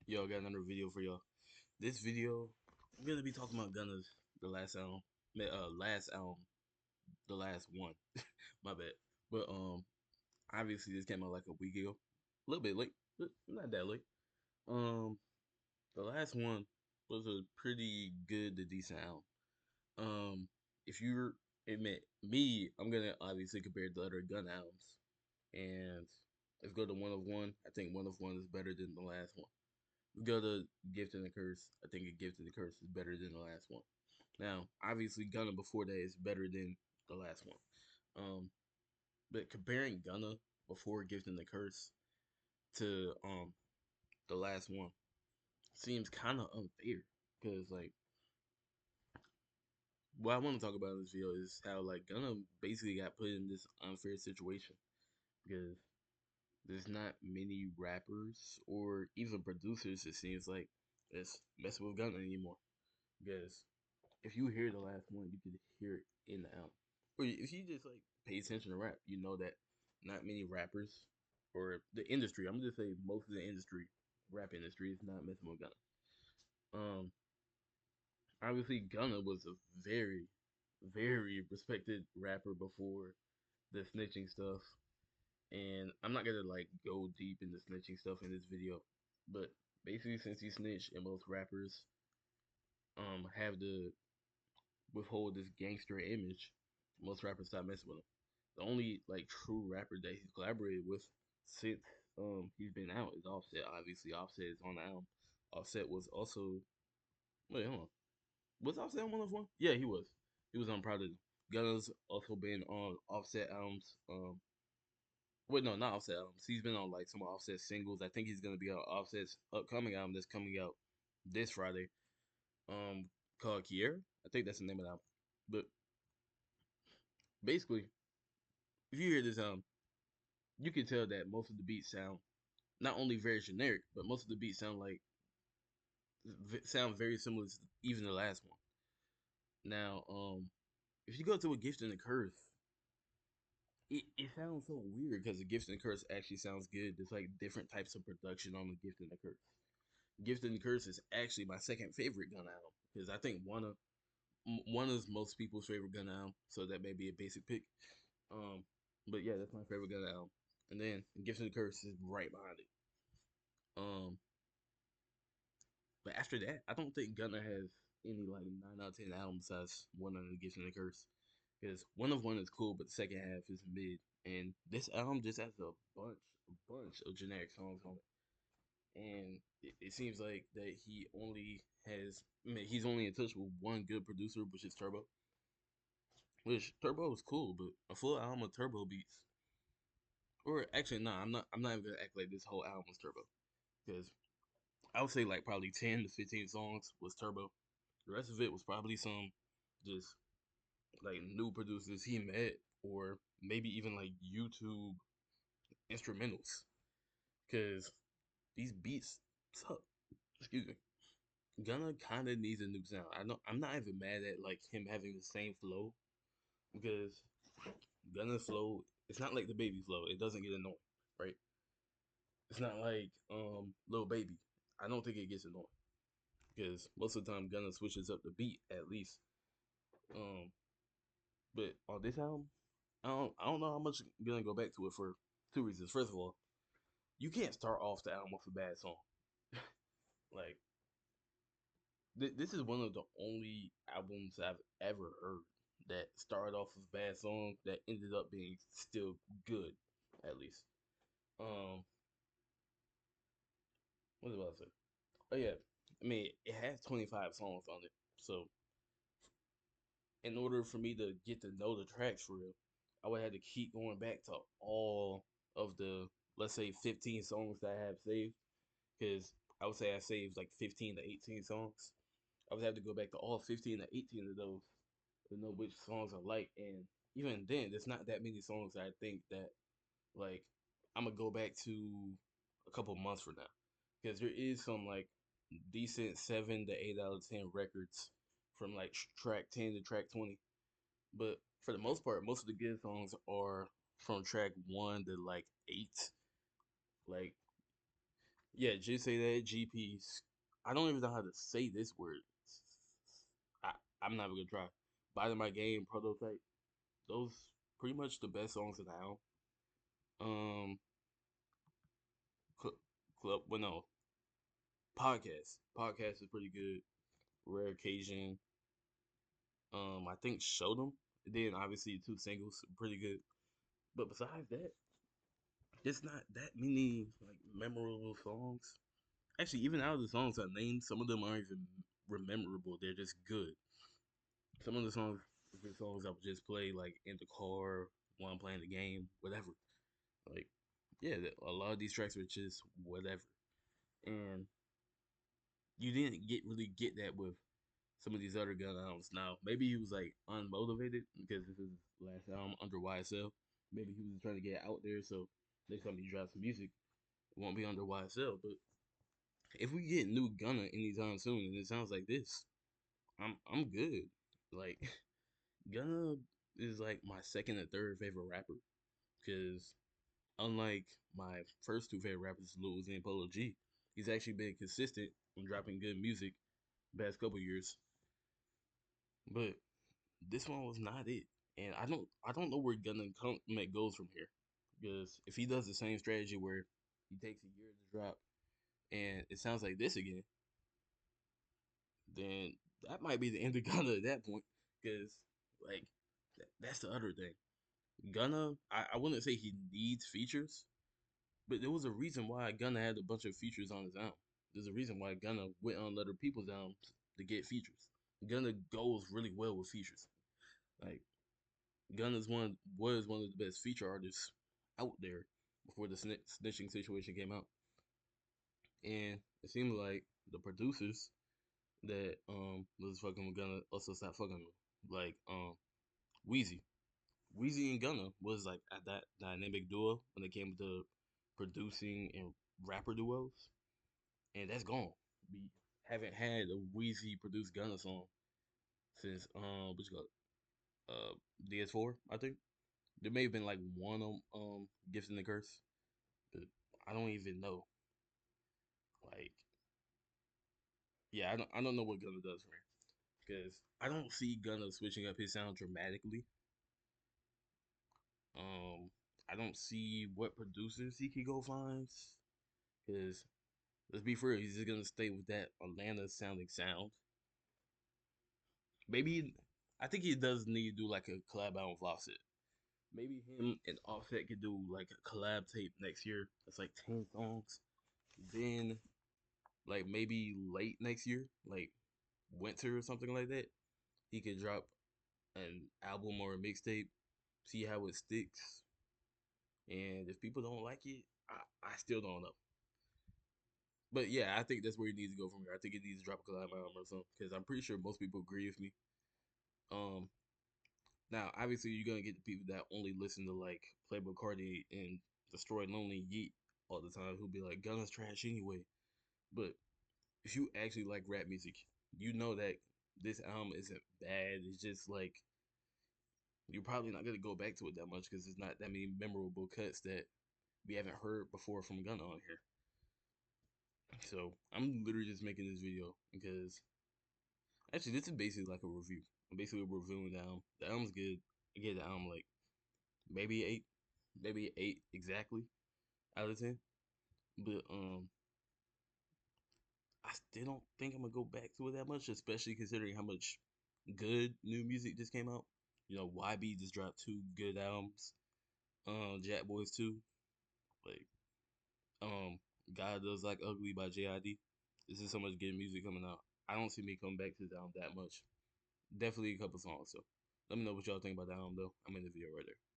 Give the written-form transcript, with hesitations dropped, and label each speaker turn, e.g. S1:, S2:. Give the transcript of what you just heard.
S1: Yo, I got another video for y'all. This video, I'm gonna be talking about Gunna's the last album, last album, the last one. My bad. But obviously this came out like a week ago, a little bit late, but not that late. Um, the last one was a pretty good to decent album. Um, if you admit me, I'm gonna obviously compare it to other Gunna albums, and let's go to One of One. I think One of One is better than the last one. We go to Gift and the Curse. I think a Gift and the Curse is better than the last one. Now, obviously, Gunna before that is better than the last one. Um, but comparing Gunna before Gift and the Curse to the last one seems kind of unfair because like what I want to talk about in this video is how like Gunna basically got put in this unfair situation because there's not many rappers or even producers. It seems like that's messing with Gunna anymore because if you hear the last one, you could hear it in the album. Or if you just like pay attention to rap, you know that not many rappers or the industry. I'm gonna just say most of the industry, rap industry, is not messing with Gunna. Um, obviously Gunna was a very, very respected rapper before the snitching stuff, and I'm not gonna like go deep into snitching stuff in this video, but basically since he snitched and most rappers have to withhold this gangster image, most rappers stop messing with him. The only like true rapper that he's collaborated with since he's been out is Offset. Obviously, Offset is on the album. Offset was also wait, hold on. Was Offset on one of one? Yeah, he was. He was on Prodigy. Gunna's also been on Offset albums. Wait, no, not Offset albums. He's been on like some Offset singles. I think he's gonna be on Offset's upcoming album that's coming out this Friday. Um, called Kier. I think that's the name of the album. But basically, if you hear this you can tell that most of the beats sound not only very generic, but most of the beats sound very similar to even the last one. Now, if you go to a Gift and a Curse, it sounds so weird because the Gift and the Curse actually sounds good. There's like different types of production on the Gift and the Curse. Gift and the Curse is actually my second favorite Gunna album because I think one is most people's favorite Gunna album, so that may be a basic pick. Um, but yeah, that's my favorite Gunna album. And then Gift and the Curse is right behind it. Um, But after that, I don't think Gunna has any like 9 out of 10 albums besides One of the Gifts and the Curse. Because One of One is cool, but the second half is mid. And this album just has a bunch of generic songs on it. And it seems like that he's only in touch with one good producer, which is Turbo. Which Turbo is cool, but a full album of Turbo beats. Or actually, no, I'm not even gonna act like this whole album was Turbo. Because I would say like probably 10 to 15 songs was Turbo. The rest of it was probably some just like new producers he met, or maybe even like YouTube instrumentals. Cause these beats suck. Excuse me. Gunna kind of needs a new sound. I'm not even mad at like him having the same flow because Gunna's flow. It's not like the baby flow. It doesn't get annoying, right? It's not like Lil Baby. I don't think it gets annoying because most of the time Gunna switches up the beat at least. Um, but on this album, I don't know how much I'm gonna go back to it for two reasons. First of all, you can't start off the album with a bad song. Like this is one of the only albums I've ever heard that started off with a bad song that ended up being still good, at least. Um, what was I about to say? Oh yeah, I mean it has 25 songs on it, so in order for me to get to know the tracks for real, I would have to keep going back to all of the let's say 15 songs that I have saved because I would say I saved like 15 to 18 songs. I would have to go back to all 15 to 18 of those to know which songs I like. And even then, there's not that many songs that I think that like I'm gonna go back to a couple months from now because there is some like decent 7 to 8 out of 10 records from like track 10 to track 20. But for the most part, most of the good songs are from track 1 to like 8. Like Yeah, just say that GP. I don't even know how to say this word. I, I'm not even gonna try. Body My Game, Prototype. Those pretty much the best songs in the album. Um, Club. Well, no, podcast. Podcast is pretty good. Rare Occasion. I think Show Them. Then obviously two singles, pretty good. But besides that, it's not that many like memorable songs. Actually, even out of the songs I named, some of them aren't even rememberable. They're just good. Some of the songs, the songs I would just play like in the car while I'm playing the game, whatever. Like, yeah, a lot of these tracks were just whatever, and you didn't get really get that with some of these other gun albums. Now, maybe he was like unmotivated because this is his last album under YSL. Maybe he was just trying to get out there, so next time he drops some music, it won't be under YSL. But if we get new Gunna anytime soon, and it sounds like this, I'm good. Like Gunna is like my second and third favorite rapper because unlike my first two favorite rappers, Lil Uzi and Polo G, he's actually been consistent in dropping good music the past couple years. But this one was not it, and I don't know where Gunna goes from here because if he does the same strategy where he takes a year to drop and it sounds like this again, then that might be the end of Gunna at that point. Because like that's the other thing. Gunna, I wouldn't say he needs features, but there was a reason why Gunna had a bunch of features on his album. There's a reason why Gunna went on other people's albums to get features. Gunna goes really well with features. Like Gunna's one was one of the best feature artists out there before the snitching situation came out, and it seemed like the producers that was fucking with Gunna also stopped fucking with him. Like Wheezy. Weezy and Gunna was like at that dynamic duo when it came to producing and rapper duos, and that's gone. We haven't had a Weezy produced Gunna song since what you call it? DS4, I think. There may have been like one on Gifts and the Curse, but I don't even know. Like, yeah, I don't know what Gunna does for me because I don't see Gunna switching up his sound dramatically. Um, I don't see what producers he could go find because let's be fair, he's just gonna stay with that Atlanta sounding sound. Maybe I think he does need to do like a collab album with Offset. Maybe him and Offset could do like a collab tape next year. That's like 10 songs. Then like maybe late next year, like winter or something like that, he could drop an album or a mixtape. See how it sticks. And if people don't like it, I still don't know. But yeah, I think that's where he needs to go from here. I think he needs to drop a collab album or something because I'm pretty sure most people agree with me. Um, Now, obviously, you're gonna get the people that only listen to like Playboy Cardi and Destroy Lonely Yeet all the time, who'll be like, "Gunna's trash anyway." But if you actually like rap music, you know that this album isn't bad. It's just like you're probably not gonna go back to it that much because there's not that many memorable cuts that we haven't heard before from Gunna on here. So I'm literally just making this video because actually this is basically like a review. I'm basically reviewing the album. The album's good. I get the album like maybe eight, maybe eight exactly out of 10. But I still don't think I'm gonna go back to it that much, especially considering how much good new music just came out. You know, YB just dropped two good albums. Jack Boys 2, like um God Does Like Ugly by JID. This is so much good music coming out. I don't see me coming back to the album that much. Definitely a couple songs. So let me know what y'all think about the album though. I'm in the video right there.